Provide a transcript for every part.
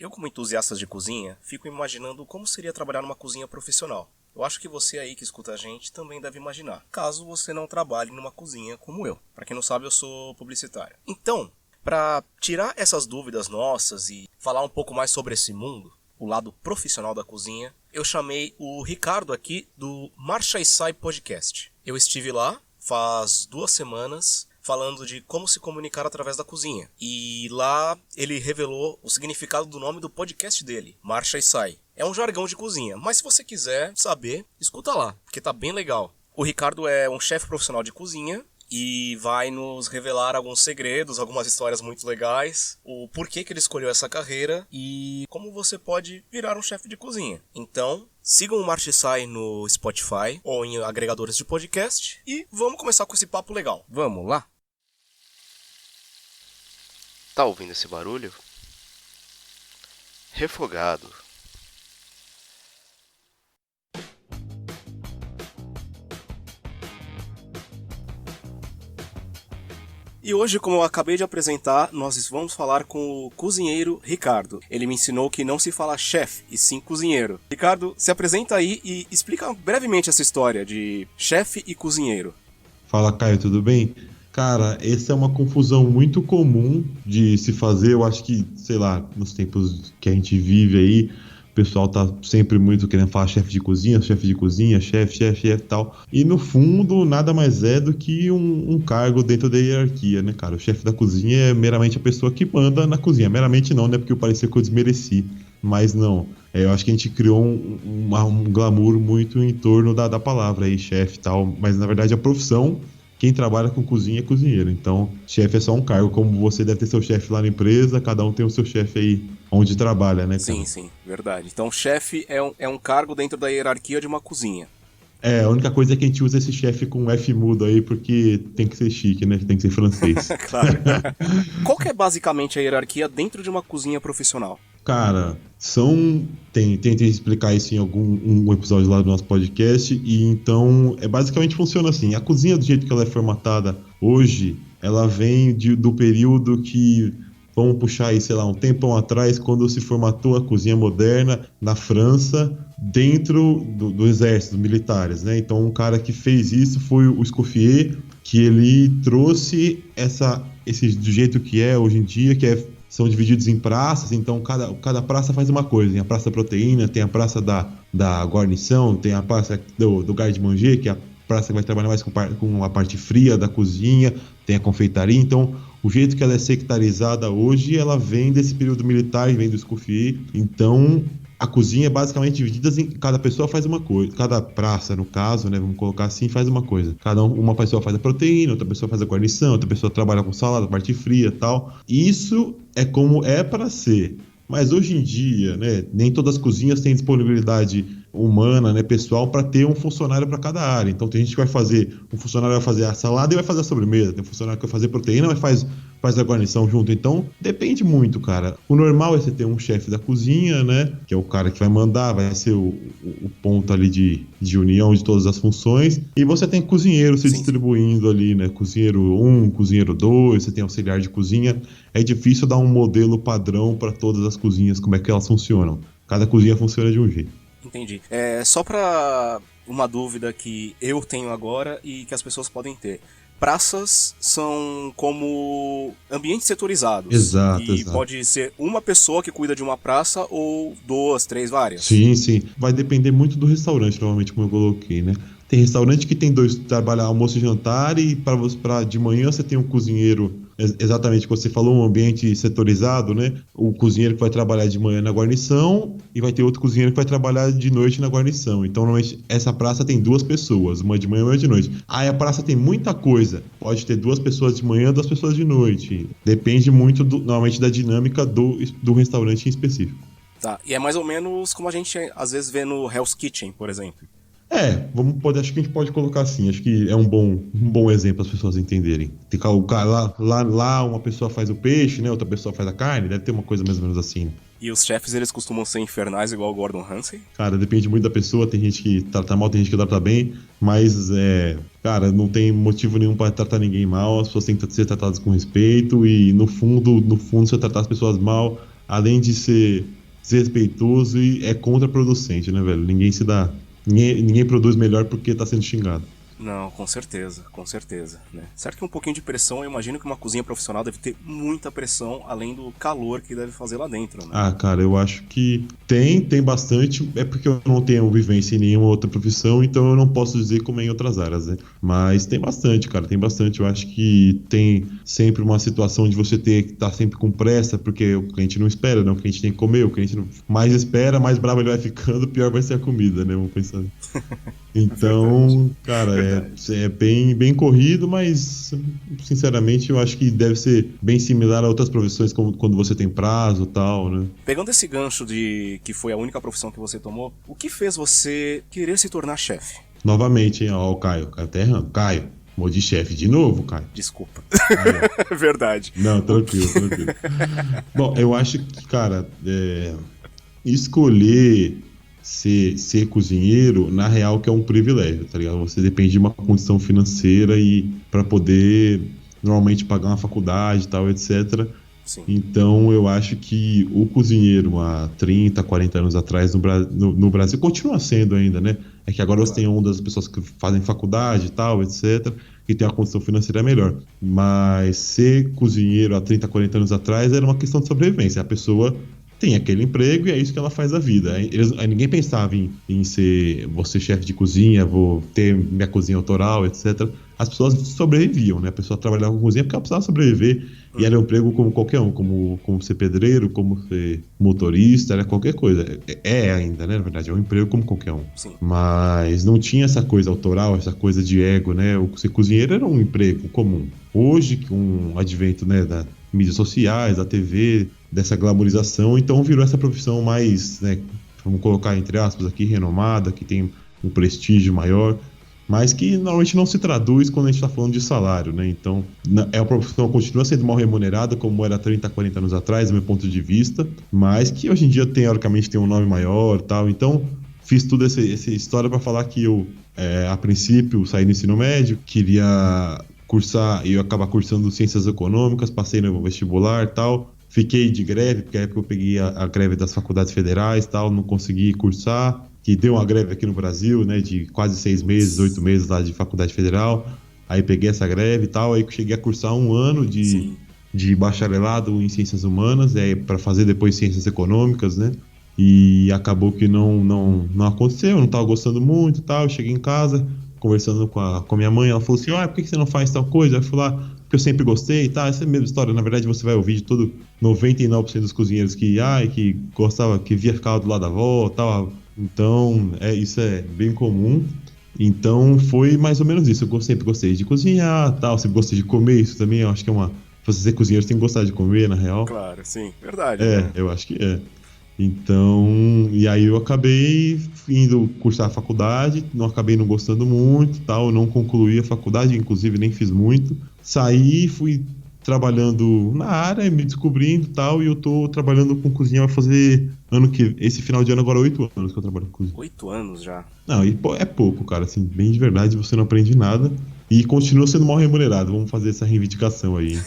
Eu, como entusiasta de cozinha, fico imaginando como seria trabalhar numa cozinha profissional. Eu acho que você aí que escuta a gente também deve imaginar, caso você não trabalhe numa cozinha como eu. Para quem não sabe, eu sou publicitário. Então, para tirar essas dúvidas nossas e falar um pouco mais sobre esse mundo, o lado profissional da cozinha, eu chamei o Ricardo aqui do Marcha e Sai Podcast. Eu estive lá faz 2 semanas falando de como se comunicar através da cozinha. E lá ele revelou o significado do nome do podcast dele, Marcha e Sai. É um jargão de cozinha, mas se você quiser saber, escuta lá, porque tá bem legal. O Ricardo é um chefe profissional de cozinha e vai nos revelar alguns segredos, algumas histórias muito legais, o porquê que ele escolheu essa carreira e como você pode virar um chefe de cozinha. Então, sigam o Marcha e Sai no Spotify ou em agregadores de podcast e vamos começar com esse papo legal. Vamos lá? Tá ouvindo esse barulho? Refogado. E hoje, como eu acabei de apresentar, nós vamos falar com o cozinheiro Ricardo. Ele me ensinou que não se fala chefe, e sim cozinheiro. Ricardo, se apresenta aí e explica brevemente essa história de chefe e cozinheiro. Fala, Caio, tudo bem? Cara, essa é uma confusão muito comum de se fazer. Eu acho que, sei lá, nos tempos que a gente vive aí, o pessoal tá sempre muito querendo falar chefe de cozinha, chefe e tal. E no fundo, nada mais é do que um cargo dentro da hierarquia, né, cara? O chefe da cozinha é meramente a pessoa que manda na cozinha. Meramente não, né? Porque parecia que eu desmereci. Mas não. Eu acho que a gente criou um glamour muito em torno da palavra aí, chefe e tal. Mas na verdade a profissão. Quem trabalha com cozinha é cozinheiro. Então, chefe é só um cargo. Como você deve ter seu chefe lá na empresa, cada um tem o seu chefe aí onde trabalha, né, cara? Sim, verdade. Então, chefe é um cargo dentro da hierarquia de uma cozinha. A única coisa é que a gente usa esse chefe com F mudo aí, porque tem que ser chique, né? Tem que ser francês. Claro. Qual que é basicamente a hierarquia dentro de uma cozinha profissional? Cara, tentei explicar isso em algum episódio lá do nosso podcast, e então, basicamente funciona assim. A cozinha, do jeito que ela é formatada hoje, ela vem do período que, vamos puxar aí, sei lá, um tempão atrás, quando se formatou a cozinha moderna na França, dentro do exército, dos militares, né? Então, um cara que fez isso foi o Escoffier, que ele trouxe esse do jeito que é hoje em dia, são divididos em praças, então cada praça faz uma coisa. Tem a praça da proteína, tem a praça da guarnição, tem a praça do garde-manger, que é a praça que vai trabalhar mais com a parte fria da cozinha, tem a confeitaria. Então, o jeito que ela é sectarizada hoje, ela vem desse período militar, vem do Escoffier. Então, a cozinha é basicamente dividida em... Cada pessoa faz uma coisa. Cada praça, no caso, né? Vamos colocar assim, faz uma coisa. Uma pessoa faz a proteína, outra pessoa faz a guarnição, outra pessoa trabalha com salada, parte fria e tal. Isso é como é para ser. Mas hoje em dia, né? Nem todas as cozinhas têm disponibilidade humana, né, pessoal, para ter um funcionário para cada área. Então tem gente que vai fazer, um funcionário vai fazer a salada e vai fazer a sobremesa, tem um funcionário que vai fazer proteína, mas faz a guarnição junto. Então depende muito, cara. O normal é você ter um chefe da cozinha, né, que é o cara que vai mandar, vai ser o ponto ali de união de todas as funções, e você tem cozinheiro se distribuindo ali, né, cozinheiro 1, cozinheiro 2, você tem auxiliar de cozinha. É difícil dar um modelo padrão para todas as cozinhas, como é que elas funcionam. Cada cozinha funciona de um jeito. Entendi. Só para uma dúvida que eu tenho agora e que as pessoas podem ter. Praças são como ambientes setorizados. Exato. Pode ser uma pessoa que cuida de uma praça ou 2, 3, várias. Sim. Vai depender muito do restaurante, normalmente, como eu coloquei, né? Tem restaurante que tem trabalha almoço e jantar, e para de manhã você tem um cozinheiro, exatamente o que você falou, um ambiente setorizado, né? O cozinheiro que vai trabalhar de manhã na guarnição e vai ter outro cozinheiro que vai trabalhar de noite na guarnição. Então, normalmente, essa praça tem 2 pessoas, uma de manhã e uma de noite. Aí a praça tem muita coisa, pode ter 2 pessoas de manhã e 2 pessoas de noite. Depende muito, normalmente, da dinâmica do restaurante em específico. Tá, e é mais ou menos como a gente às vezes vê no Hell's Kitchen, por exemplo. Acho que a gente pode colocar assim, acho que é um bom exemplo para as pessoas entenderem. Tem o cara lá uma pessoa faz o peixe, né, outra pessoa faz a carne, deve ter uma coisa mais ou menos assim. E os chefes, eles costumam ser infernais igual o Gordon Ramsay? Cara, depende muito da pessoa, tem gente que trata mal, tem gente que trata bem, mas, cara, não tem motivo nenhum para tratar ninguém mal, as pessoas têm que ser tratadas com respeito, e no fundo, se eu tratar as pessoas mal, além de ser desrespeitoso, e é contraproducente, né, velho? Ninguém se dá. Ninguém produz melhor porque tá sendo xingado. Não, com certeza, né? Certo que um pouquinho de pressão, eu imagino que uma cozinha profissional deve ter muita pressão, além do calor que deve fazer lá dentro, né? Ah, cara, eu acho que tem bastante. É porque eu não tenho vivência em nenhuma outra profissão, então eu não posso dizer como é em outras áreas, né? Mas tem bastante, cara, tem bastante. Eu acho que tem sempre uma situação de você ter que estar sempre com pressa, porque o cliente não espera, né? O cliente tem que comer, o cliente mais espera, mais bravo ele vai ficando, pior vai ser a comida, né? Vamos pensar. Então, cara, é bem corrido, mas sinceramente eu acho que deve ser bem similar a outras profissões, como quando você tem prazo e tal, né? Pegando esse gancho de que foi a única profissão que você tomou, o que fez você querer se tornar chefe? Novamente, hein, ó, o Caio tá errando. Caio, vou de chefe de novo, Caio. Desculpa. Caio. Verdade. Não, tranquilo. Bom, eu acho que, cara, escolher ser cozinheiro, na real, que é um privilégio, tá ligado? Você depende de uma condição financeira e para poder normalmente pagar uma faculdade e tal, etc. Sim. Então eu acho que o cozinheiro há 30, 40 anos atrás no Brasil continua sendo ainda, né? É que agora você tem onda das pessoas que fazem faculdade e tal, etc., que tem uma condição financeira melhor. Mas ser cozinheiro há 30, 40 anos atrás era uma questão de sobrevivência. A pessoa tem aquele emprego e é isso que ela faz da vida. Ninguém pensava vou ser chefe de cozinha, vou ter minha cozinha autoral, etc. As pessoas sobreviviam, né? A pessoa trabalhava com cozinha porque ela precisava sobreviver. E era um emprego como qualquer um, como ser pedreiro, como ser motorista, era qualquer coisa. É ainda, né? Na verdade, é um emprego como qualquer um. Sim. Mas não tinha essa coisa autoral, essa coisa de ego, né? O ser cozinheiro era um emprego comum. Hoje, com o advento, né, das mídias sociais, da TV, dessa glamorização, então virou essa profissão mais, né, vamos colocar entre aspas aqui, renomada, que tem um prestígio maior, mas que normalmente não se traduz quando a gente está falando de salário, né? Então, é uma profissão que continua sendo mal remunerada, como era 30, 40 anos atrás, do meu ponto de vista, mas que hoje em dia, teoricamente, tem um nome maior e tal. Então, fiz toda essa história para falar que eu, a princípio, saí do ensino médio, queria cursar, e eu acabar cursando Ciências Econômicas, passei no vestibular e tal. Fiquei de greve, porque na época eu peguei a greve das faculdades federais e tal, não consegui cursar, que deu uma greve aqui no Brasil, né, de quase 6 meses, 8 meses lá de faculdade federal. Aí peguei essa greve e tal, aí cheguei a cursar um ano de bacharelado em Ciências Humanas, para fazer depois Ciências Econômicas, né, e acabou que não aconteceu, eu não estava gostando muito e tal. Eu cheguei em casa, conversando com a minha mãe, ela falou assim, por que você não faz tal coisa? Eu falei, porque eu sempre gostei, tá? Essa é a mesma história. Na verdade, você vai ouvir de todo 99% dos cozinheiros que gostava, que via ficar do lado da avó, tal. Então, isso é bem comum. Então, foi mais ou menos isso. Eu sempre gostei de cozinhar, tal, sempre gostei de comer. Isso também, eu acho que é uma... Você ser cozinheiro, você tem que gostar de comer, na real. Claro, sim, verdade. Né? Eu acho que é. Então, e aí eu acabei indo cursar a faculdade, acabei não gostando muito, tal, não concluí a faculdade, inclusive nem fiz muito. Saí, fui trabalhando na área, me descobrindo, tal, e eu tô trabalhando com cozinha, vai fazer esse final de ano agora 8 anos que eu trabalho com cozinha. 8 anos já? Não, e é pouco, cara, assim, bem de verdade, você não aprende nada. E continua sendo mal remunerado. Vamos fazer essa reivindicação aí.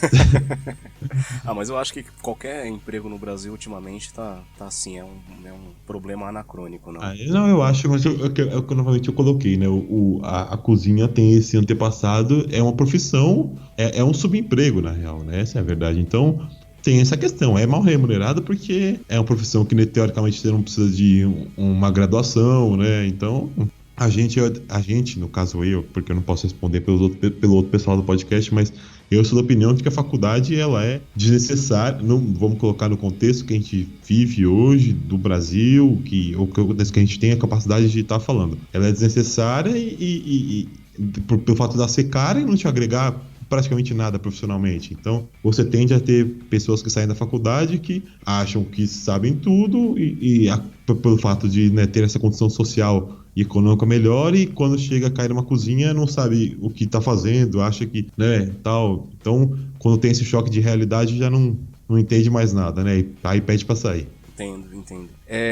Mas eu acho que qualquer emprego no Brasil ultimamente tá assim, é um problema anacrônico, não? Não, eu acho, mas novamente eu coloquei, né? A cozinha tem esse antepassado, é uma profissão, é um subemprego, na real, né? Essa é a verdade. Então, tem essa questão, é mal remunerado porque é uma profissão que, né, teoricamente, você não precisa de uma graduação, né? Então... A gente, no caso eu, porque eu não posso responder pelo outro pessoal do podcast, mas eu sou da opinião de que a faculdade ela é desnecessária. Não, vamos colocar no contexto que a gente vive hoje, do Brasil, que a gente tem a capacidade de estar falando. Ela é desnecessária pelo fato de ela ser cara e não te agregar praticamente nada profissionalmente. Então, você tende a ter pessoas que saem da faculdade que acham que sabem tudo pelo fato de, né, ter essa condição social e econômica melhor, e quando chega a cair numa cozinha não sabe o que tá fazendo, acha que, né, tal. Então, quando tem esse choque de realidade, já não entende mais nada, né? E aí pede pra sair. Entendo.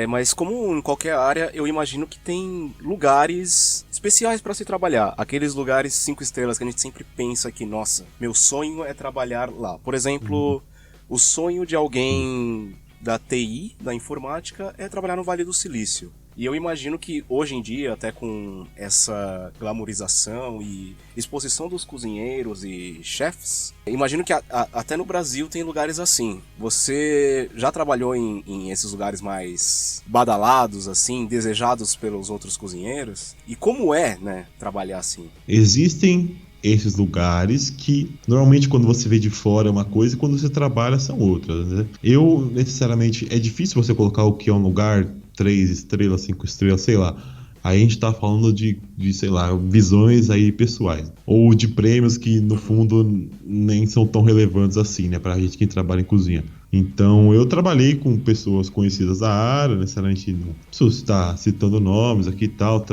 Mas como em qualquer área, eu imagino que tem lugares especiais para se trabalhar. Aqueles lugares 5 estrelas que a gente sempre pensa que, nossa, meu sonho é trabalhar lá. Por exemplo, o sonho de alguém da TI, da informática, é trabalhar no Vale do Silício. E eu imagino que hoje em dia, até com essa glamorização e exposição dos cozinheiros e chefs, imagino que até no Brasil tem lugares assim. Você já trabalhou em esses lugares mais badalados, assim, desejados pelos outros cozinheiros? E como é, né, trabalhar assim? Existem esses lugares que normalmente quando você vê de fora é uma coisa e quando você trabalha são outras, né? Eu, necessariamente, é difícil você colocar o que é um lugar 3 estrelas, 5 estrelas, sei lá. Aí a gente tá falando de, sei lá, visões aí pessoais. Ou de prêmios que, no fundo, nem são tão relevantes assim, né? Pra gente que trabalha em cozinha. Então, eu trabalhei com pessoas conhecidas da área, necessariamente não preciso estar citando nomes aqui e tal.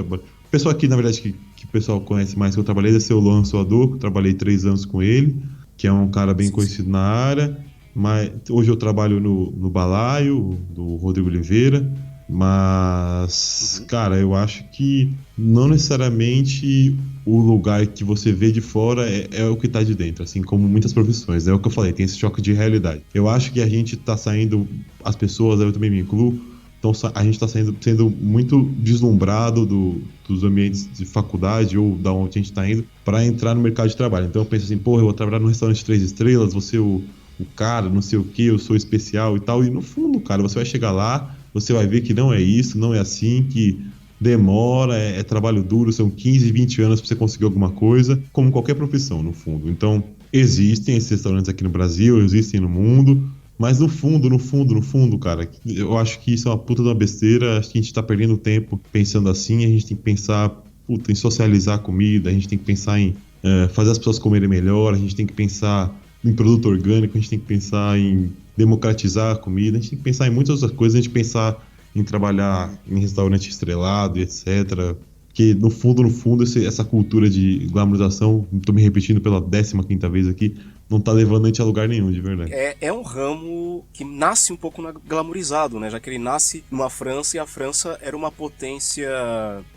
Pessoa aqui, na verdade, que o pessoal conhece mais que eu trabalhei, é o Luan Soador, que eu trabalhei 3 anos com ele, que é um cara bem conhecido na área. Mas hoje eu trabalho no Balaio, do Rodrigo Oliveira. Mas, cara, eu acho que não necessariamente o lugar que você vê de fora é o que tá de dentro, assim como muitas profissões. É o que eu falei, tem esse choque de realidade. Eu acho que a gente tá saindo, as pessoas, eu também me incluo, então a gente tá sendo muito deslumbrado dos ambientes de faculdade ou da onde a gente tá indo para entrar no mercado de trabalho. Então eu penso assim, porra, eu vou trabalhar num restaurante 3 estrelas, vou ser o cara, não sei o que, eu sou especial e tal. E no fundo, cara, você vai chegar lá, você vai ver que não é isso, não é assim, que demora, é trabalho duro, são 15, 20 anos para você conseguir alguma coisa, como qualquer profissão, no fundo. Então, existem esses restaurantes aqui no Brasil, existem no mundo, mas no fundo, cara, eu acho que isso é uma puta de uma besteira, acho que a gente tá perdendo tempo pensando assim, a gente tem que pensar, em socializar a comida, a gente tem que pensar em fazer as pessoas comerem melhor, a gente tem que pensar em produto orgânico, a gente tem que pensar em democratizar a comida, a gente tem que pensar em muitas outras coisas, a gente pensar em trabalhar em restaurante estrelado e etc. Porque no fundo, essa cultura de glamorização, estou me repetindo pela 15ª vez aqui, não tá levando a gente a lugar nenhum, de verdade. É um ramo que nasce um pouco glamorizado, né? Já que ele nasce numa França e a França era uma potência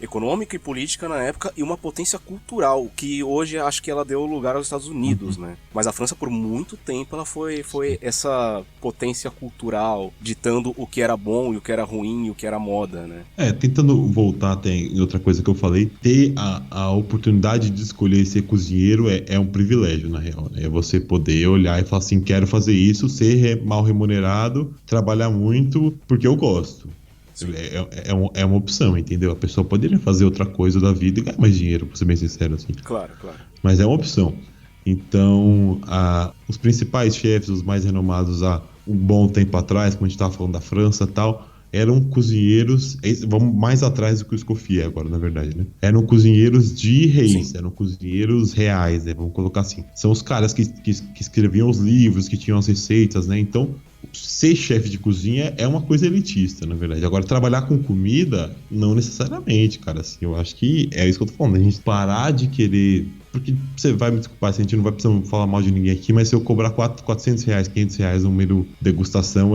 econômica e política na época e uma potência cultural, que hoje acho que ela deu lugar aos Estados Unidos, né? Mas a França por muito tempo ela foi essa potência cultural, ditando o que era bom e o que era ruim e o que era moda, né? Tentando voltar até em outra coisa que eu falei, ter a oportunidade de escolher ser cozinheiro é um privilégio, na real, né? É você poder olhar e falar assim, quero fazer isso, ser mal remunerado, trabalhar muito, porque eu gosto. É uma opção, entendeu? A pessoa poderia fazer outra coisa da vida e ganhar mais dinheiro, pra ser bem sincero, assim. Claro. Mas é uma opção. Então, os principais chefes, os mais renomados há um bom tempo atrás, quando a gente estava falando da França e tal, eram cozinheiros, vamos mais atrás do que o Escoffier agora, na verdade, né? Eram cozinheiros de reis, Sim. Eram cozinheiros reais, né? Vamos colocar assim. São os caras que escreviam os livros, que tinham as receitas, né? Então, ser chefe de cozinha é uma coisa elitista, na verdade. Agora, trabalhar com comida, não necessariamente, cara. Assim, eu acho que é isso que eu tô falando. A gente parar de querer... Porque você vai me desculpar, se a gente não vai precisar falar mal de ninguém aqui, mas se eu cobrar R$400, R$500 no menu degustação,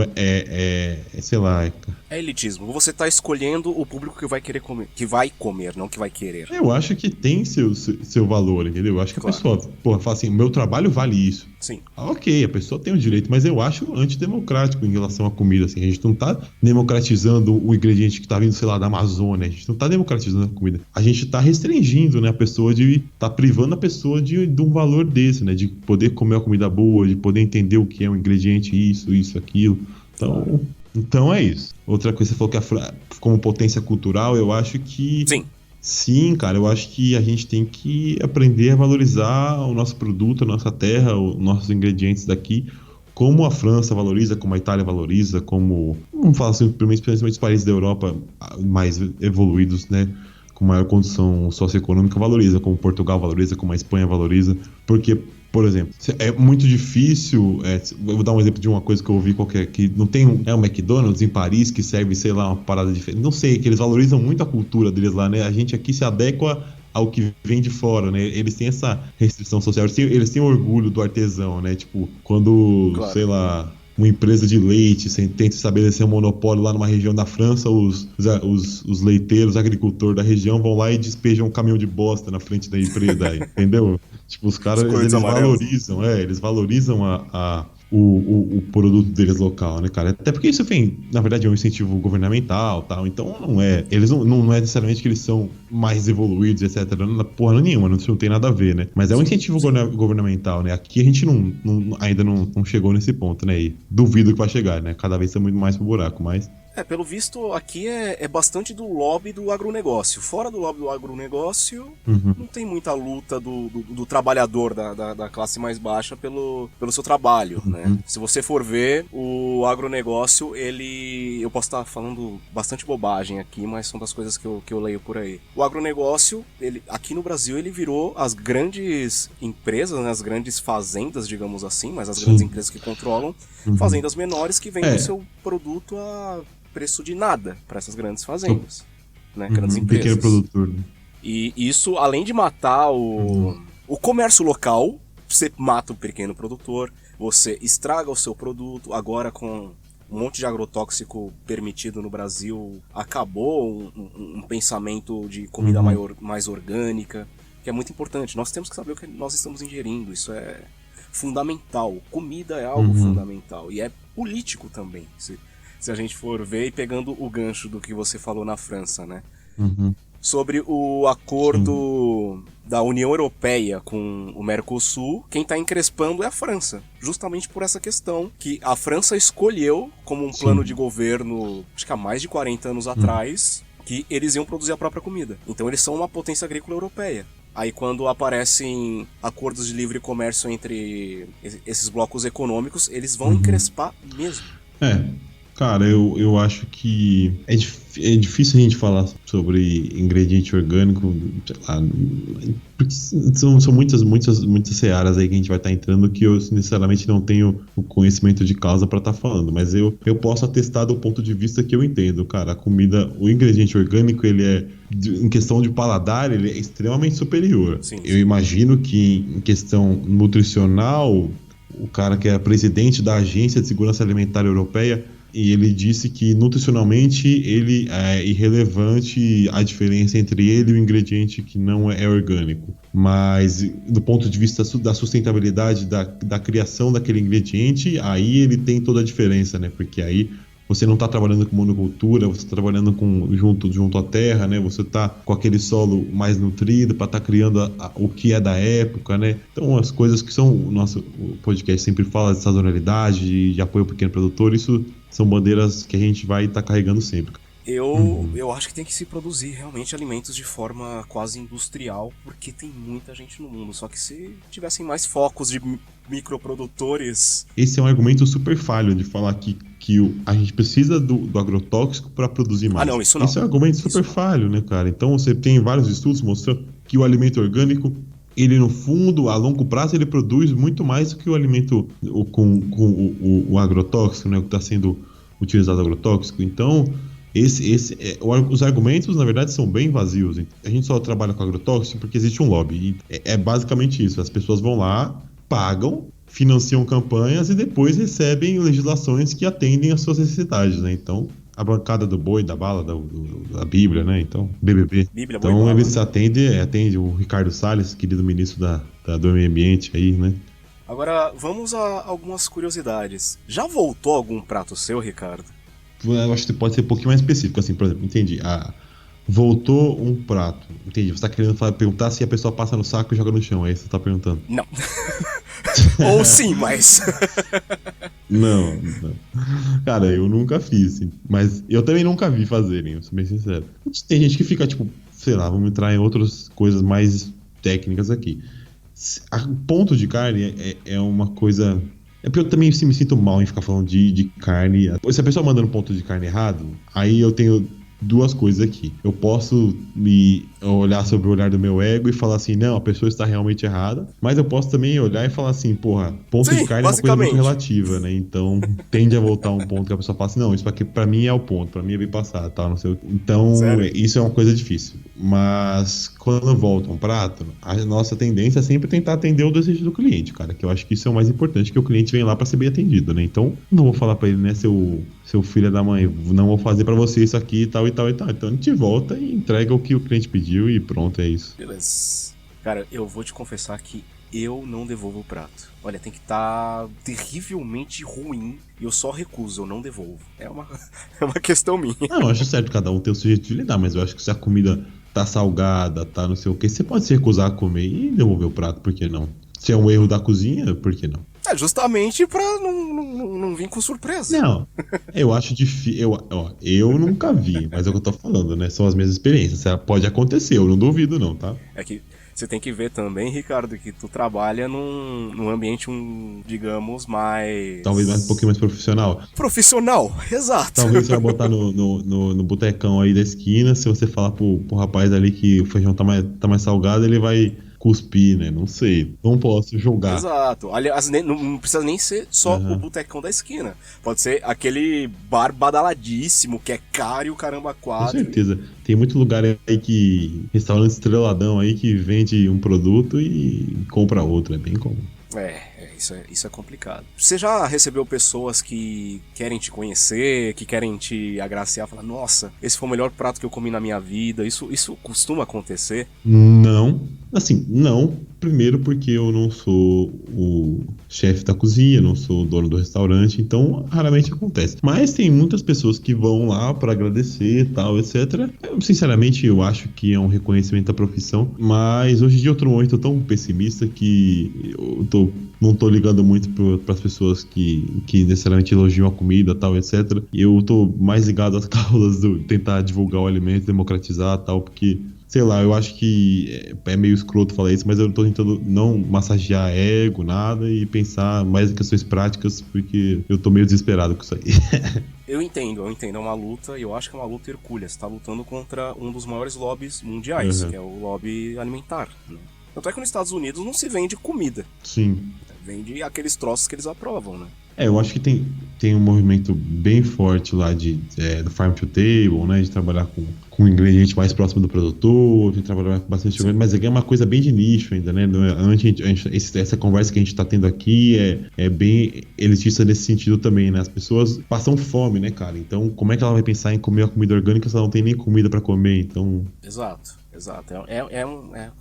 sei lá... É elitismo. Você tá escolhendo o público que vai querer comer. Que vai comer, não que vai querer. Eu acho que tem seu valor, entendeu? Eu acho que a pessoa, fala assim, meu trabalho vale isso. Sim. Ok, a pessoa tem o direito, mas eu acho antidemocrático em relação à comida, assim. A gente não tá democratizando o ingrediente que tá vindo, sei lá, da Amazônia. A gente não tá democratizando a comida. A gente tá restringindo, né, a pessoa tá privando a pessoa de um valor desse, né? De poder comer uma comida boa, de poder entender o que é um ingrediente, isso, aquilo. Então é isso. Outra coisa, você falou que como potência cultural, eu acho que... Sim, cara, eu acho que a gente tem que aprender a valorizar o nosso produto, a nossa terra, os nossos ingredientes daqui, como a França valoriza, como a Itália valoriza, como... Vamos falar assim, principalmente os países da Europa mais evoluídos, né? Com maior condição socioeconômica valoriza, como Portugal valoriza, como a Espanha valoriza, porque, por exemplo, é muito difícil, eu vou dar um exemplo de uma coisa que eu ouvi que não tem um McDonald's em Paris que serve, sei lá, uma parada diferente, não sei, que eles valorizam muito a cultura deles lá, né, a gente aqui se adequa ao que vem de fora, né, eles têm essa restrição social, eles têm orgulho do artesão, né, tipo, quando, sei lá... Uma empresa de leite tenta estabelecer um monopólio lá numa região da França, os leiteiros, os agricultores da região vão lá e despejam um caminhão de bosta na frente da empresa, entendeu? Tipo, os caras, eles valorizam, eles valorizam o produto deles local, né, cara? Até porque isso vem, na verdade, é um incentivo governamental, tal. Então não é, eles não é necessariamente que eles são mais evoluídos, etc. Não, porra nenhuma, não tem nada a ver, né? Mas é um incentivo governamental, né? Aqui a gente ainda não chegou nesse ponto, né? E duvido que vai chegar, né? Cada vez está muito mais pro buraco, mas Pelo visto, aqui é bastante do lobby do agronegócio. Fora do lobby do agronegócio, não tem muita luta do trabalhador da classe mais baixa pelo seu trabalho, né? Se você for ver, o agronegócio, eu posso estar falando bastante bobagem aqui, mas são das coisas que eu leio por aí. O agronegócio, aqui no Brasil, ele virou as grandes empresas, né, as grandes fazendas, digamos assim, mas as grandes empresas que controlam, fazendas menores que vendem o seu produto a preço de nada para essas grandes fazendas, né, grandes empresas. Pequeno produtor. Né? E isso, além de matar o comércio local, você mata o pequeno produtor, você estraga o seu produto. Agora, com um monte de agrotóxico permitido no Brasil, acabou um pensamento de comida mais orgânica, que é muito importante. Nós temos que saber o que nós estamos ingerindo, isso é fundamental. Comida é algo fundamental e é político também, se a gente for ver, e pegando o gancho do que você falou na França, né? Sobre o acordo da União Europeia com o Mercosul, quem está encrespando é a França. Justamente por essa questão que a França escolheu como um plano de governo, acho que há mais de 40 anos atrás, que eles iam produzir a própria comida. Então eles são uma potência agrícola europeia. Aí quando aparecem acordos de livre comércio entre esses blocos econômicos, eles vão encrespar mesmo. Cara, eu acho que é difícil a gente falar sobre ingrediente orgânico, sei lá, porque são muitas searas aí que a gente vai estar entrando que eu necessariamente não tenho o conhecimento de causa para estar falando, mas eu posso atestar do ponto de vista que eu entendo, cara. A comida, o ingrediente orgânico, ele é, em questão de paladar, ele é extremamente superior. Sim. Eu imagino que em questão nutricional, o cara que é presidente da Agência de Segurança Alimentar Europeia, e ele disse que nutricionalmente ele é irrelevante a diferença entre ele e o ingrediente que não é orgânico. Mas do ponto de vista da sustentabilidade da criação daquele ingrediente, aí ele tem toda a diferença, né? Porque aí você não está trabalhando com monocultura, você está trabalhando junto à terra, né? Você está com aquele solo mais nutrido para estar criando o que é da época, né? Então as coisas que são, o podcast sempre fala de sazonalidade, de apoio ao pequeno produtor, isso são bandeiras que a gente vai estar carregando sempre. Eu acho que tem que se produzir realmente alimentos de forma quase industrial, porque tem muita gente no mundo. Só que se tivessem mais focos de microprodutores... Esse é um argumento super falho de falar que a gente precisa do agrotóxico para produzir mais. Não, isso não. Esse é um argumento super falho, né, cara? Então você tem vários estudos mostrando que o alimento orgânico, ele no fundo, a longo prazo, ele produz muito mais do que o alimento com o agrotóxico, né, o que está sendo utilizado agrotóxico. Então, os argumentos, na verdade, são bem vazios. A gente só trabalha com agrotóxico porque existe um lobby. E é basicamente isso. As pessoas vão lá, pagam, financiam campanhas e depois recebem legislações que atendem às suas necessidades, né? Então, a bancada do boi, da bala, da Bíblia, né? Então, BBB. Bíblia, então, boi, eles atendem o Ricardo Salles, querido ministro do Meio Ambiente aí, né? Agora, vamos a algumas curiosidades. Já voltou algum prato seu, Ricardo? Eu acho que pode ser um pouquinho mais específico, assim, por exemplo, entendi. Voltou um prato. Entendi. Você tá querendo perguntar se a pessoa passa no saco e joga no chão. É isso que você tá perguntando. Não. Ou sim, mas... Não. Cara, eu nunca fiz. Mas eu também nunca vi fazerem, eu sou bem sincero. Tem gente que fica, tipo, sei lá, vamos entrar em outras coisas mais técnicas aqui. Ponto de carne é uma coisa... É porque eu também me sinto mal em ficar falando de carne. Se a pessoa manda no ponto de carne errado, aí eu tenho duas coisas aqui. Eu posso me olhar sobre o olhar do meu ego e falar assim, não, a pessoa está realmente errada. Mas eu posso também olhar e falar assim, porra, ponto de carne é uma coisa muito relativa, né? Então, tende a voltar um ponto que a pessoa fala assim, não, isso aqui pra mim é o ponto, pra mim é bem passado, tá? Não sei. Então, isso é uma coisa difícil. Mas, quando volta um prato, a nossa tendência é sempre tentar atender o desejo do cliente, cara. Que eu acho que isso é o mais importante, que o cliente vem lá pra ser bem atendido, né? Então, não vou falar pra ele, né, seu filho da mãe, não vou fazer pra você isso aqui e tal e tal e tal. Então a gente volta e entrega o que o cliente pediu e pronto, é isso. Beleza. Cara, eu vou te confessar que eu não devolvo o prato. Olha, tem que estar terrivelmente ruim e eu só recuso, eu não devolvo. É uma, é uma questão minha. Não, eu acho certo, cada um tem o seu jeito de lidar, mas eu acho que se a comida tá salgada, tá não sei o que, você pode se recusar a comer e devolver o prato, por que não? Se é um erro da cozinha, por que não? É justamente pra não vir com surpresa. Não, eu acho difícil. Eu nunca vi, mas é o que eu tô falando, né? São as minhas experiências. Pode acontecer, eu não duvido, não, tá? É que você tem que ver também, Ricardo, que tu trabalha num ambiente, digamos, mais... Talvez mais um pouquinho mais profissional. Profissional, exato. Talvez você vai botar no botecão aí da esquina, se você falar pro rapaz ali que o feijão tá mais salgado, ele vai cuspir, né? Não sei. Não posso julgar. Exato. Aliás, não precisa nem ser só o botecão da esquina. Pode ser aquele bar badaladíssimo, que é caro e o caramba Com quatro. certeza. Tem muito lugar aí restaurante estreladão aí que vende um produto e compra outro. É bem comum. Isso é complicado. Você já recebeu pessoas que querem te conhecer, que querem te agraciar, falar, nossa, esse foi o melhor prato que eu comi na minha vida? Isso costuma acontecer? Não. Assim, não. Primeiro porque eu não sou o chefe da cozinha, não sou o dono do restaurante, então raramente acontece. Mas tem muitas pessoas que vão lá para agradecer, tal, etc. Sinceramente, eu acho que é um reconhecimento da profissão, mas hoje em dia eu tô num momento tão pessimista que não tô ligando muito para as pessoas que necessariamente elogiam a comida, tal, etc. Eu tô mais ligado às causas do tentar divulgar o alimento, democratizar, tal, porque sei lá, eu acho que é meio escroto falar isso, mas eu tô tentando não massagear ego, nada, e pensar mais em questões práticas, porque eu tô meio desesperado com isso aí. Eu entendo, é uma luta, e eu acho que é uma luta hercúlea. Você tá lutando contra um dos maiores lobbies mundiais, que é o lobby alimentar, né? Tanto é que nos Estados Unidos não se vende comida. Sim. Vende aqueles troços que eles aprovam, né? Eu acho que tem um movimento bem forte lá do Farm to Table, né? De trabalhar com um ingrediente mais próximo do produtor, de trabalhar com bastante ingrediente, mas é uma coisa bem de nicho ainda, né? Essa conversa que a gente tá tendo aqui é bem elitista nesse sentido também, né? As pessoas passam fome, né, cara? Então, como é que ela vai pensar em comer a comida orgânica se ela não tem nem comida pra comer? Então... Exato.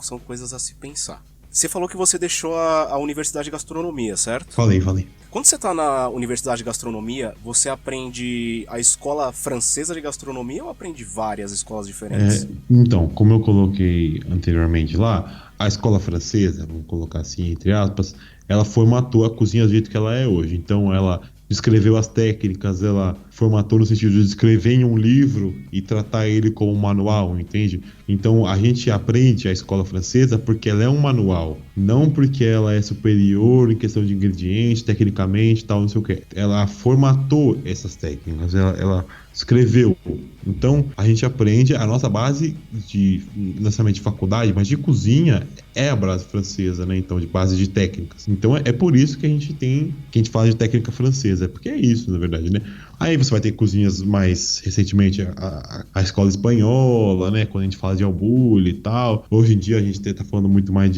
São coisas a se pensar. Você falou que você deixou a Universidade de Gastronomia, certo? Falei. Quando você tá na Universidade de Gastronomia, você aprende a escola francesa de gastronomia ou aprende várias escolas diferentes? Então, como eu coloquei anteriormente lá, a escola francesa, vamos colocar assim, entre aspas, ela formatou a cozinha do jeito que ela é hoje. Então, ela descreveu as técnicas, ela formatou no sentido de escrever em um livro e tratar ele como um manual, entende? Então a gente aprende a escola francesa porque ela é um manual, não porque ela é superior em questão de ingredientes, tecnicamente, tal, não sei o que. Ela formatou essas técnicas, ela escreveu. Então a gente aprende, a nossa base de, não necessariamente de faculdade, mas de cozinha é a base francesa, né? Então, de base de técnicas. Então é por isso que a gente fala de técnica francesa, é porque é isso, na verdade, né? Aí você vai ter cozinhas mais recentemente, a escola espanhola, né? Quando a gente fala de albule e tal. Hoje em dia a gente tá falando muito mais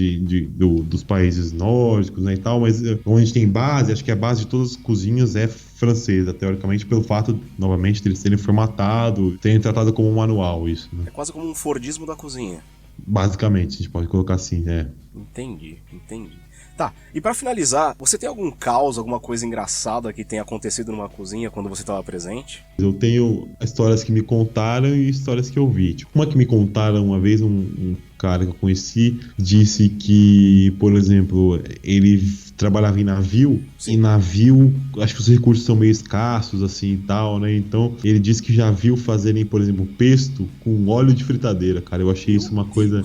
dos países nórdicos, né, e tal, mas onde a gente tem base, acho que a base de todas as cozinhas é francesa, teoricamente, pelo fato, novamente, de eles terem formatado, terem tratado como um manual isso, né? É quase como um Fordismo da cozinha. Basicamente, a gente pode colocar assim, né? Entendi. Tá, e pra finalizar, você tem algum caos, alguma coisa engraçada que tenha acontecido numa cozinha quando você estava presente? Eu tenho histórias que me contaram e histórias que eu vi. Tipo, uma que me contaram uma vez, um cara que eu conheci disse que, por exemplo, ele trabalhava em navio. Sim. E navio, acho que os recursos são meio escassos, assim, e tal, né? Então, ele disse que já viu fazerem, por exemplo, pesto com óleo de fritadeira, cara. Eu achei isso uma coisa...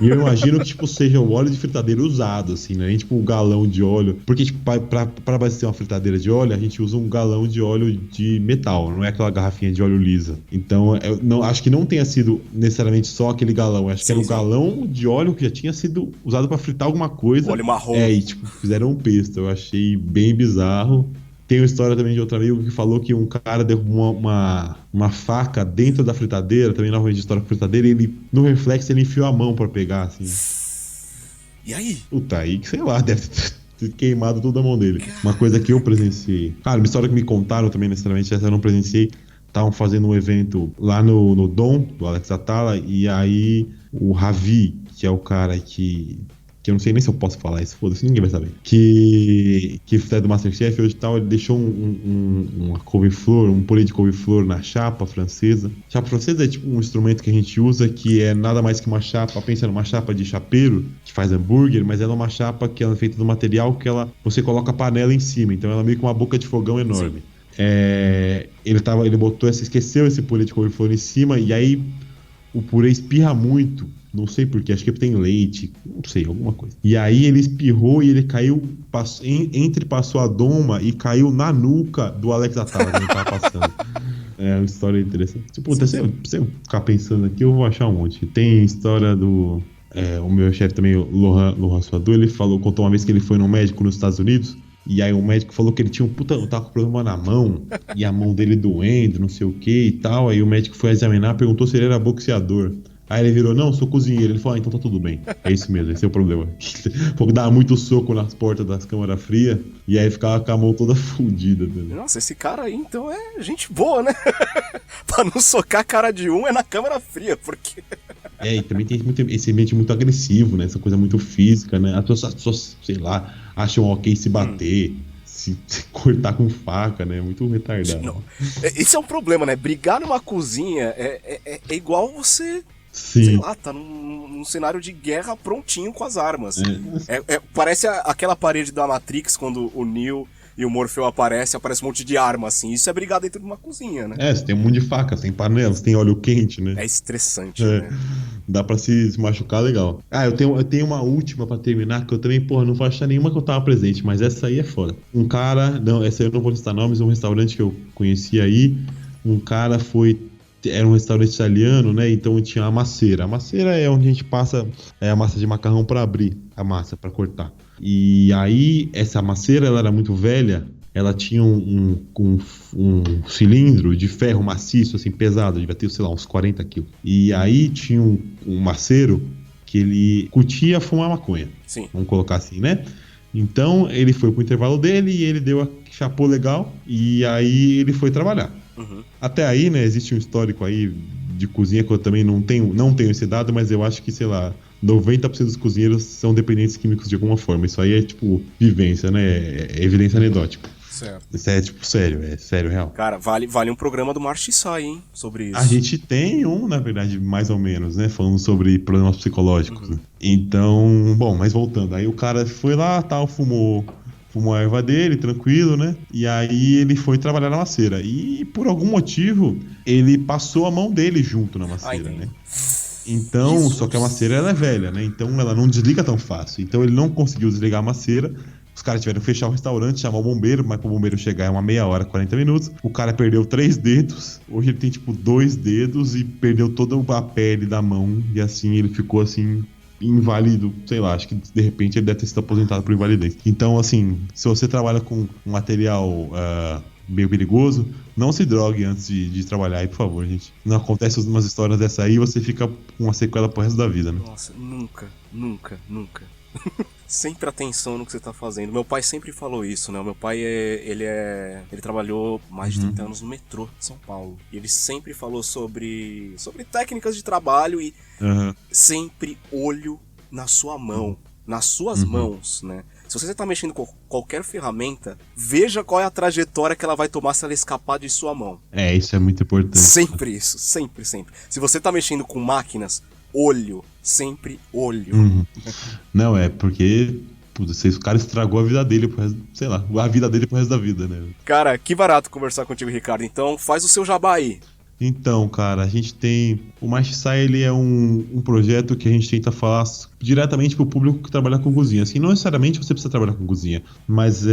E eu imagino que, tipo, seja o óleo de fritadeira usado, assim, né? Nem, tipo, um galão de óleo. Porque, tipo, pra abastecer uma fritadeira de óleo, a gente usa um galão de óleo de metal, não é aquela garrafinha de óleo lisa. Então, eu não, acho que não tenha sido necessariamente só aquele galão. Acho que era um galão de óleo que já tinha sido usado pra fritar alguma coisa. Óleo marrom. E, tipo, fizeram um pesto. Eu achei bem bizarro. Tem uma história também de outro amigo que falou que um cara derrubou uma faca dentro da fritadeira, também novamente de história com fritadeira, e ele, no reflexo, ele enfiou a mão pra pegar, assim. E aí? Puta, aí que sei lá, deve ter queimado toda a mão dele. Uma coisa que eu presenciei. Cara, uma história que me contaram também, necessariamente, essa eu não presenciei. Estavam fazendo um evento lá no Dom, do Alex Atala, e aí o Ravi, que é o cara que que eu não sei nem se eu posso falar isso, foda-se, ninguém vai saber, que é do Masterchef, hoje tal, ele deixou uma couve-flor, um purê de couve-flor na chapa francesa. Chapa francesa é tipo um instrumento que a gente usa que é nada mais que uma chapa, pensa numa chapa de chapeiro, que faz hambúrguer, mas ela é uma chapa que ela é feita do material que você coloca a panela em cima, então ela é meio que uma boca de fogão enorme. Ele esqueceu esse purê de couve-flor em cima, e aí o purê espirra muito. Não sei porquê, acho que tem leite, não sei, alguma coisa. E aí ele espirrou e ele caiu, passou a doma e caiu na nuca do Alex Atala, que ele tava passando. É uma história interessante. Tipo, se eu ficar pensando aqui, eu vou achar um monte. Tem história do... o meu chefe também, o Lohan Suador, ele contou uma vez que ele foi num médico nos Estados Unidos, e aí o médico falou que ele tinha tava com problema na mão, e a mão dele doendo, não sei o que e tal. Aí o médico foi examinar, perguntou se ele era boxeador. Aí ele virou, não, sou cozinheiro. Ele falou, então tá tudo bem. É isso mesmo, esse é o problema. Dava muito soco nas portas das câmaras frias, e aí ficava com a mão toda fodida. Né? Nossa, esse cara aí, então, é gente boa, né? Pra não socar a cara de é na câmara fria, porque... E também tem esse ambiente muito agressivo, né? Essa coisa muito física, né? As pessoas, sei lá, acham ok se bater, se cortar com faca, né? Muito retardado. Não. Esse é um problema, né? Brigar numa cozinha é igual você... Sim. Sei lá, tá num cenário de guerra prontinho com as armas. Parece aquela parede da Matrix, quando o Neo e o Morpheu aparece um monte de arma, assim. Isso é brigar dentro de uma cozinha, né? Você tem um monte de facas, tem panelas, tem óleo quente, né? É estressante, né? Dá pra se machucar legal. Eu tenho uma última pra terminar, que eu também, não vou achar nenhuma que eu tava presente, mas essa aí é foda. Um cara, essa aí eu não vou listar nomes, um restaurante que eu conheci aí, um cara era um restaurante italiano, né? Então tinha a macera. A macera é onde a gente passa a massa de macarrão pra abrir a massa, pra cortar. E aí, essa macera, ela era muito velha. Ela tinha um cilindro de ferro maciço, assim, pesado. Devia ter, sei lá, uns 40 quilos. E aí tinha um maceiro que ele curtia fumar maconha. Sim. Vamos colocar assim, né? Então, ele foi pro intervalo dele e ele deu a chapô legal. E aí, ele foi trabalhar. Uhum. Até aí, né, existe um histórico aí de cozinha que eu também não tenho esse dado, mas eu acho que, sei lá, 90% dos cozinheiros são dependentes químicos de alguma forma. Isso aí é, tipo, vivência, né? É evidência anedótica. Certo. Isso é, tipo, sério, real. Cara, vale um programa do Marchi Sai, hein? Sobre isso. A gente tem na verdade, mais ou menos, né? Falando sobre problemas psicológicos. Né? Então, bom, mas voltando. Aí o cara foi lá, tal, fumou a erva dele, tranquilo, né? E aí ele foi trabalhar na macera. E por algum motivo, ele passou a mão dele junto na macera, né? Então, Jesus. Só que a macera ela é velha, né? Então ela não desliga tão fácil. Então ele não conseguiu desligar a macera. Os caras tiveram que fechar o restaurante, chamar o bombeiro, mas pro bombeiro chegar é uma meia hora, 40 minutos. O cara perdeu 3 dedos. Hoje ele tem, tipo, 2 dedos e perdeu toda a pele da mão. E assim, ele ficou, assim, inválido. Sei lá, acho que de repente ele deve ter sido aposentado por invalidez. Então, assim, se você trabalha com um material meio perigoso, não se drogue antes de trabalhar aí, por favor, gente. Não acontece umas histórias dessa aí e você fica com uma sequela pro resto da vida, né? Nossa, nunca. Sempre atenção no que você tá fazendo. Meu pai sempre falou isso, né? O meu pai, ele trabalhou mais de 30 anos no metrô de São Paulo. E ele sempre falou sobre técnicas de trabalho e sempre olho na sua mão, nas suas mãos, né? Se você tá mexendo com qualquer ferramenta, veja qual é a trajetória que ela vai tomar se ela escapar de sua mão. Isso é muito importante. Sempre isso, sempre. Se você tá mexendo com máquinas, sempre olho. Não, porque o cara estragou a vida dele pro resto, sei lá, a vida dele pro resto da vida, né? Cara, que barato conversar contigo, Ricardo. Então, faz o seu jabá aí. Então, cara, a gente tem... O Marchesai, ele é um projeto que a gente tenta falar diretamente pro público que trabalha com cozinha. Assim, não necessariamente você precisa trabalhar com cozinha, mas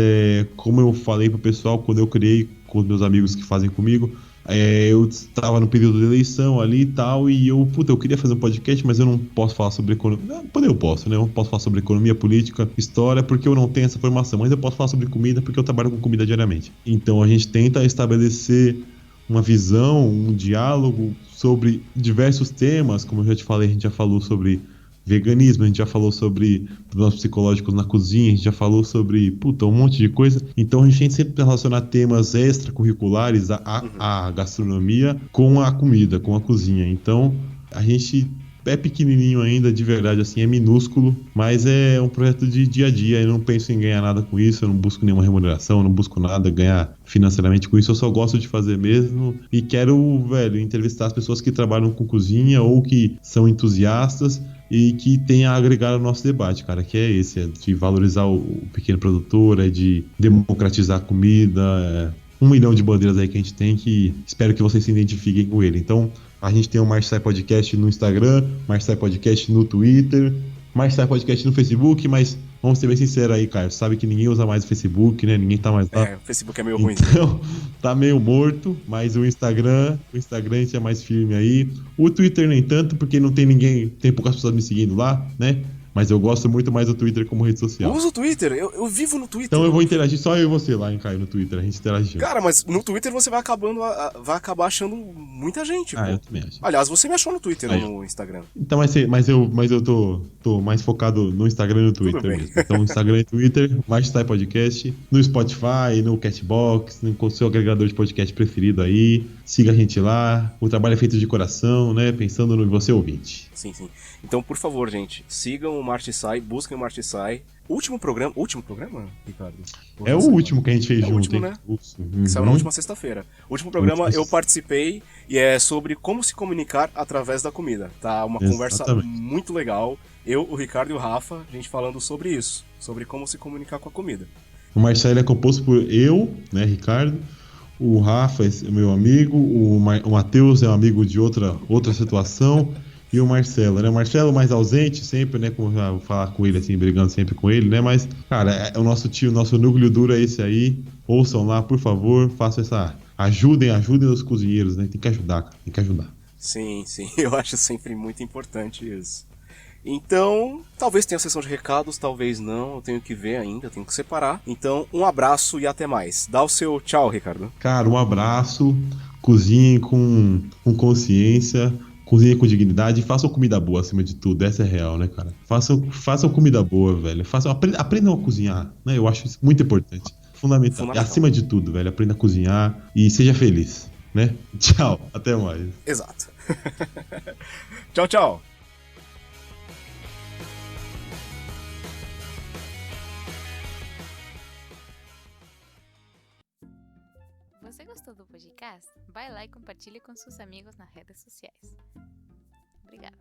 como eu falei pro pessoal, quando eu criei com os meus amigos que fazem comigo, eu estava no período de eleição ali e tal, e eu queria fazer um podcast, mas eu não posso falar sobre economia. Eu posso, né? Eu posso falar sobre economia, política, história, porque eu não tenho essa formação, mas eu posso falar sobre comida, porque eu trabalho com comida diariamente. Então a gente tenta estabelecer uma visão, um diálogo sobre diversos temas, como eu já te falei, a gente já falou sobre veganismo, a gente já falou sobre problemas psicológicos na cozinha, a gente já falou sobre, um monte de coisa. Então a gente tem sempre que relacionar temas extracurriculares à gastronomia com a comida, com a cozinha. Então a gente É pequenininho ainda, de verdade, assim, é minúsculo, mas é um projeto de dia a dia. Eu não penso em ganhar nada com isso, eu não busco nenhuma remuneração, eu não busco nada, ganhar financeiramente com isso. Eu só gosto de fazer mesmo e quero, velho, entrevistar as pessoas que trabalham com cozinha ou que são entusiastas e que tem a agregar ao nosso debate, cara, que é esse, é de valorizar o pequeno produtor, é de democratizar a comida, 1 milhão de bandeiras aí que a gente tem, que espero que vocês se identifiquem com ele. Então, a gente tem o Marchai Podcast no Instagram, Marchai Podcast no Twitter, Marchai Podcast no Facebook, mas vamos ser bem sinceros aí, Caio. Sabe que ninguém usa mais o Facebook, né? Ninguém tá mais lá. O Facebook é meio ruimzinho. Então, tá meio morto, mas o Instagram a gente é mais firme aí. O Twitter nem tanto, porque não tem ninguém, tem poucas pessoas me seguindo lá, né? Mas eu gosto muito mais do Twitter como rede social. Usa o Twitter, eu vivo no Twitter. Então eu vou interagir só eu e você lá, hein, Caio, no Twitter, a gente interage junto. Cara, mas no Twitter você vai acabar achando muita gente, pô. Eu também acho. Aliás, você me achou no Twitter, não no Instagram. Então, mas eu tô mais focado no Instagram e no Twitter bem. mesmo. Então, Instagram e Twitter, Marchai Podcast, no Spotify, no Castbox, no seu agregador de podcast preferido aí. Siga a gente lá. O trabalho é feito de coração, né? Pensando no você ouvinte. Sim. Então, por favor, gente, sigam o Marchai, busquem o Marchai. Último programa, Ricardo? É o último que a gente fez o junto, último, hein? né? Uhum. Que saiu na última sexta-feira. O último programa eu participei e é sobre como se comunicar através da comida. Tá uma conversa muito legal. Eu, o Ricardo e o Rafa, a gente falando sobre isso, sobre como se comunicar com a comida. O Marchai é composto por eu, né, Ricardo, o Rafa é meu amigo, o Matheus é um amigo de outra situação, e o Marcelo, né? O Marcelo mais ausente sempre, né? Como eu vou falar com ele assim, brigando sempre com ele, né? Mas, cara, é o nosso tio, nosso núcleo duro é esse aí. Ouçam lá, por favor, façam essa. Ajudem os cozinheiros, né? Tem que ajudar, cara. Tem que ajudar. Sim, eu acho sempre muito importante isso. Então, talvez tenha sessão de recados, talvez não, eu tenho que ver ainda, eu tenho que separar. Então, um abraço e até mais. Dá o seu tchau, Ricardo. Cara, um abraço, cozinhe com consciência, cozinhe com dignidade e façam comida boa acima de tudo, essa é real, né, cara? Façam comida boa, velho. Aprendam a cozinhar, né? Eu acho isso muito importante. Fundamental. E acima de tudo, velho, aprenda a cozinhar e seja feliz, né? Tchau, até mais. Exato. Tchau. Você gostou do podcast? Vai lá e compartilhe com seus amigos nas redes sociais. Obrigada.